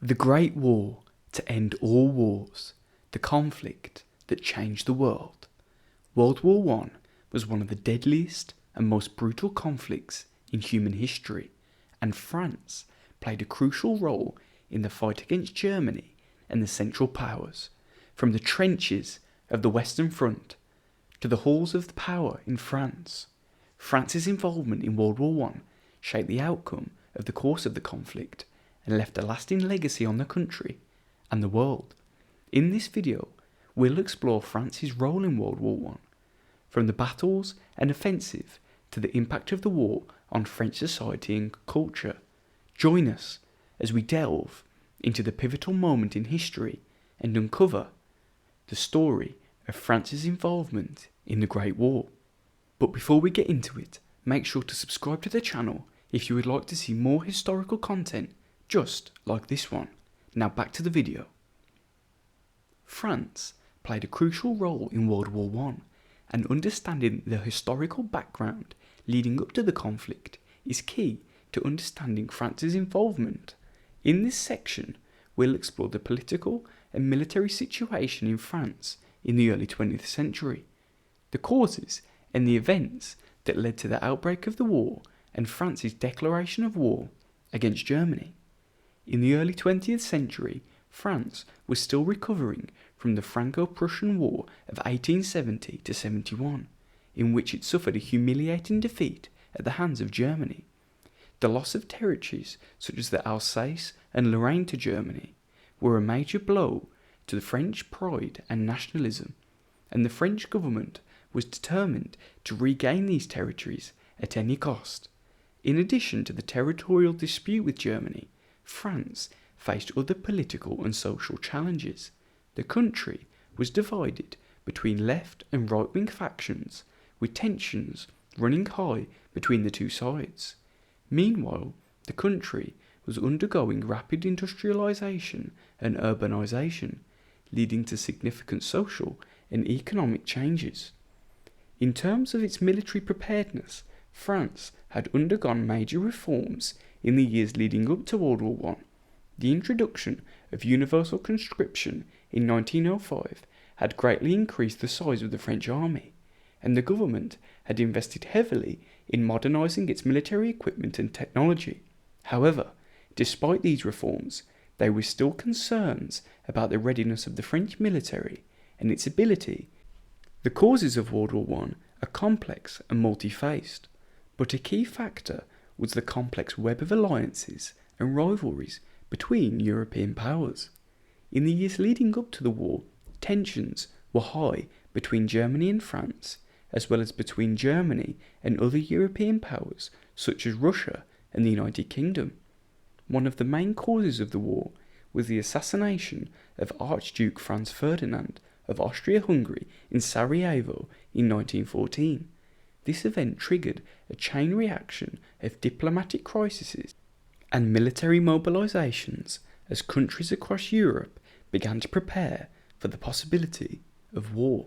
The Great War to end all wars, the conflict that changed the world. World War I was one of the deadliest and most brutal conflicts in human history, and France played a crucial role in the fight against Germany and the Central Powers, from the trenches of the Western Front to the halls of power in France. France's involvement in World War I shaped the outcome of the course of the conflict and left a lasting legacy on the country and the world. In this video, we'll explore France's role in World War I, from the battles and offensive to the impact of the war on French society and culture. Join us as we delve into the pivotal moment in history and uncover the story of France's involvement in the Great War. But before we get into it, make sure to subscribe to the channel if you would like to see more historical content just like this one. Now back to the video. France played a crucial role in World War I, and understanding the historical background leading up to the conflict is key to understanding France's involvement. In this section, we'll explore the political and military situation in France in the early 20th century, the causes and the events that led to the outbreak of the war and France's declaration of war against Germany. In the early 20th century, France was still recovering from the Franco-Prussian War of 1870 to 71, in which it suffered a humiliating defeat at the hands of Germany. The loss of territories such as the Alsace and Lorraine to Germany were a major blow to the French pride and nationalism, and the French government was determined to regain these territories at any cost. In addition to the territorial dispute with Germany, France faced other political and social challenges. The country was divided between left and right-wing factions, with tensions running high between the two sides. Meanwhile, the country was undergoing rapid industrialization and urbanization, leading to significant social and economic changes. In terms of its military preparedness, France had undergone major reforms in the years leading up to World War I. The introduction of universal conscription in 1905 had greatly increased the size of the French army, and the government had invested heavily in modernizing its military equipment and technology. However, despite these reforms, there were still concerns about the readiness of the French military and its ability. The causes of World War I are complex and multi-faced, but a key factor was the complex web of alliances and rivalries between European powers. In the years leading up to the war, tensions were high between Germany and France, as well as between Germany and other European powers such as Russia and the United Kingdom. One of the main causes of the war was the assassination of Archduke Franz Ferdinand of Austria-Hungary in Sarajevo in 1914. This event triggered a chain reaction of diplomatic crises and military mobilizations as countries across Europe began to prepare for the possibility of war.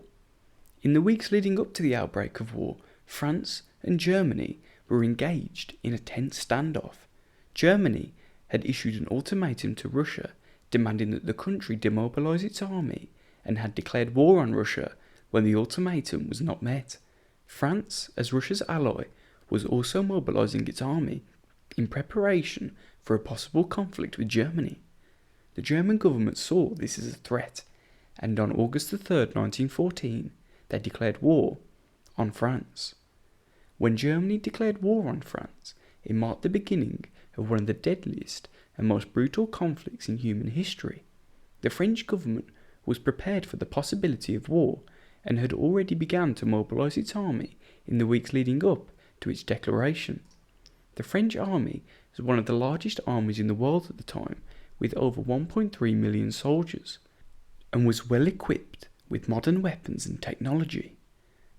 In the weeks leading up to the outbreak of war, France and Germany were engaged in a tense standoff. Germany had issued an ultimatum to Russia demanding that the country demobilize its army, and had declared war on Russia when the ultimatum was not met. France, as Russia's ally, was also mobilizing its army in preparation for a possible conflict with Germany. The German government saw this as a threat, and on August 3rd, 1914, they declared war on France. When Germany declared war on France, it marked the beginning of one of the deadliest and most brutal conflicts in human history. The French government was prepared for the possibility of war and had already begun to mobilize its army in the weeks leading up to its declaration. The French army was one of the largest armies in the world at the time, with over 1.3 million soldiers, and was well equipped with modern weapons and technology.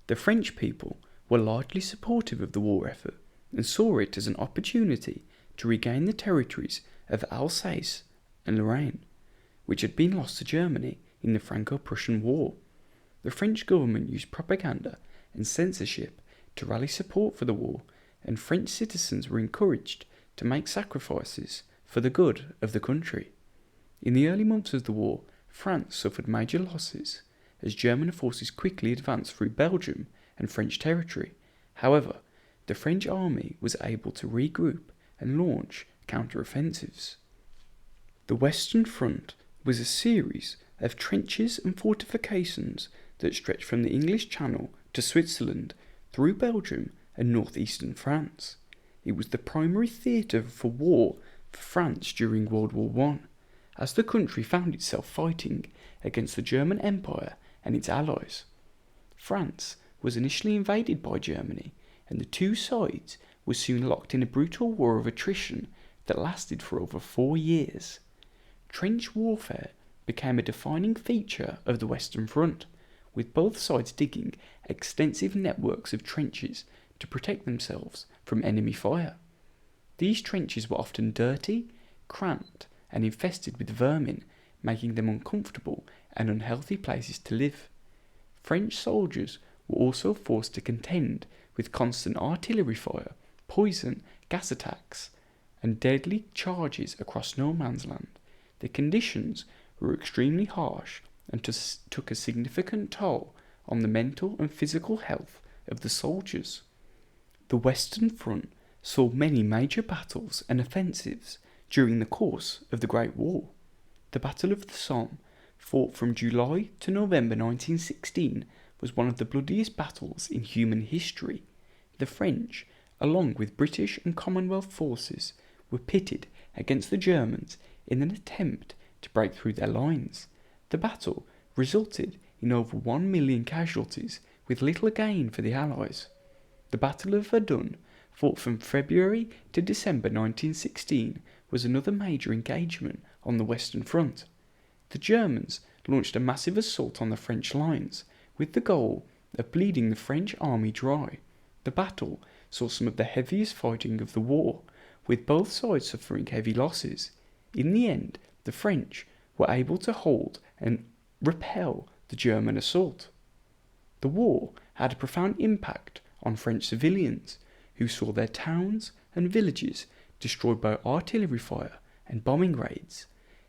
The French people were largely supportive of the war effort and saw it as an opportunity to regain the territories of Alsace and Lorraine, which had been lost to Germany in the Franco-Prussian War. The French government used propaganda and censorship to rally support for the war, and French citizens were encouraged to make sacrifices for the good of the country. In the early months of the war, France suffered major losses as German forces quickly advanced through Belgium and French territory. However, the French army was able to regroup and launch counter-offensives. The Western Front was a series of trenches and fortifications that stretched from the English Channel to Switzerland, through Belgium and northeastern France. It was the primary theatre for war for France during World War I, as the country found itself fighting against the German Empire and its allies. France was initially invaded by Germany, and the two sides were soon locked in a brutal war of attrition that lasted for over 4 years. Trench warfare became a defining feature of the Western Front, with both sides digging extensive networks of trenches to protect themselves from enemy fire. These trenches were often dirty, cramped, and infested with vermin, making them uncomfortable and unhealthy places to live. French soldiers were also forced to contend with constant artillery fire, poison, gas attacks, and deadly charges across no man's land. The conditions were extremely harsh and took a significant toll on the mental and physical health of the soldiers. The Western Front saw many major battles and offensives during the course of the Great War. The Battle of the Somme, fought from July to November 1916, was one of the bloodiest battles in human history. The French, along with British and Commonwealth forces, were pitted against the Germans in an attempt to break through their lines. The battle resulted in over 1 million casualties, with little gain for the Allies. The Battle of Verdun, fought from February to December 1916, was another major engagement on the Western Front. The Germans launched a massive assault on the French lines, with the goal of bleeding the French army dry. The battle saw some of the heaviest fighting of the war, with both sides suffering heavy losses. In the end, the French were able to hold and repel the German assault. The war had a profound impact on French civilians, who saw their towns and villages destroyed by artillery fire and bombing raids.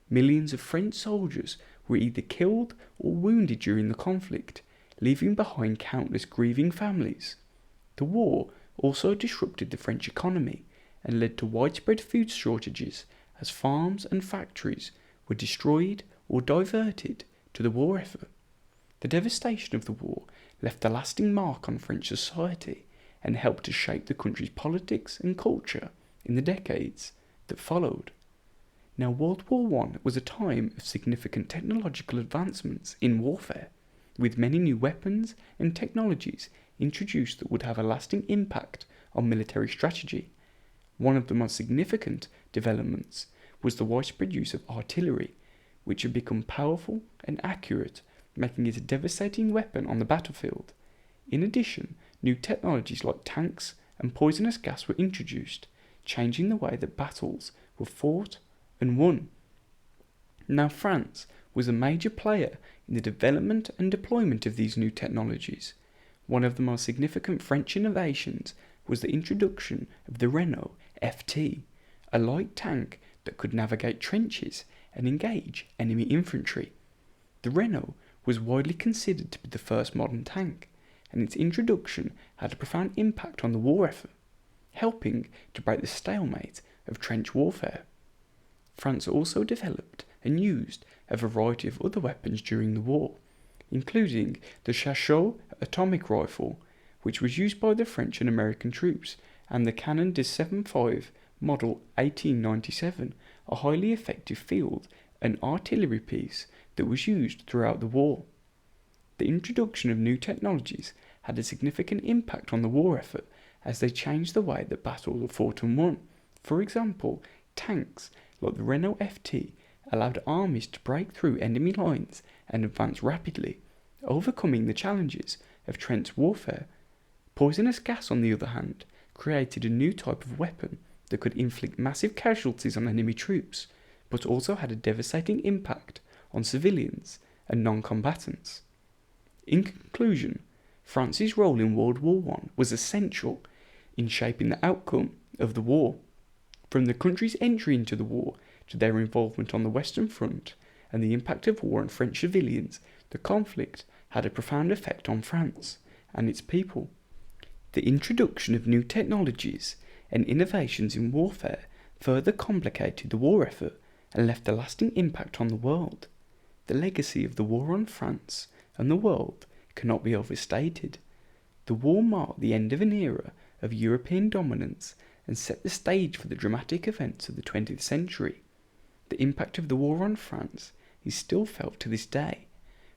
Millions of French soldiers were either killed or wounded during the conflict, leaving behind countless grieving families. The war also disrupted the French economy and led to widespread food shortages, as farms and factories were destroyed or diverted to the war effort. The devastation of the war left a lasting mark on French society and helped to shape the country's politics and culture in the decades that followed. Now, World War I was a time of significant technological advancements in warfare, with many new weapons and technologies introduced that would have a lasting impact on military strategy. One of the most significant developments was the widespread use of artillery, which had become powerful and accurate, making it a devastating weapon on the battlefield. In addition, new technologies like tanks and poisonous gas were introduced, changing the way that battles were fought and won. Now, France was a major player in the development and deployment of these new technologies. One of the most significant French innovations was the introduction of the Renault FT, a light tank that could navigate trenches and engage enemy infantry. The Renault was widely considered to be the first modern tank, and its introduction had a profound impact on the war effort, helping to break the stalemate of trench warfare. France also developed and used a variety of other weapons during the war, including the Chachot atomic rifle, which was used by the French and American troops, and the Canon de 7.5 Model 1897, a highly effective field and artillery piece that was used throughout the war. The introduction of new technologies had a significant impact on the war effort, as they changed the way that battles were fought and won. For example, tanks like the Renault FT allowed armies to break through enemy lines and advance rapidly, overcoming the challenges of trench warfare. Poisonous gas, on the other hand, created a new type of weapon that could inflict massive casualties on enemy troops, but also had a devastating impact on civilians and non-combatants. In conclusion, France's role in World War I was essential in shaping the outcome of the war. From the country's entry into the war to their involvement on the Western Front and the impact of war on French civilians, the conflict had a profound effect on France and its people. The introduction of new technologies and innovations in warfare further complicated the war effort and left a lasting impact on the world. The legacy of the war on France and the world cannot be overstated. The war marked the end of an era of European dominance and set the stage for the dramatic events of the 20th century. The impact of the war on France is still felt to this day,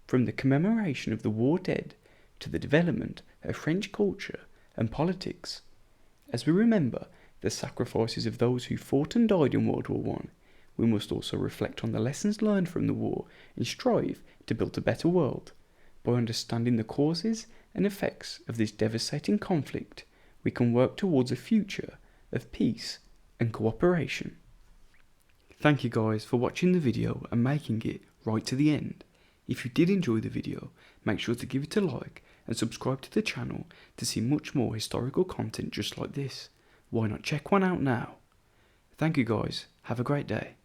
from the commemoration of the war dead to the development of French culture and politics. As we remember the sacrifices of those who fought and died in World War I, we must also reflect on the lessons learned from the war and strive to build a better world. By understanding the causes and effects of this devastating conflict, we can work towards a future of peace and cooperation. Thank you guys for watching the video and making it right to the end. If you did enjoy the video, make sure to give it a like and subscribe to the channel to see much more historical content just like this. Why not check one out now? Thank you guys, have a great day.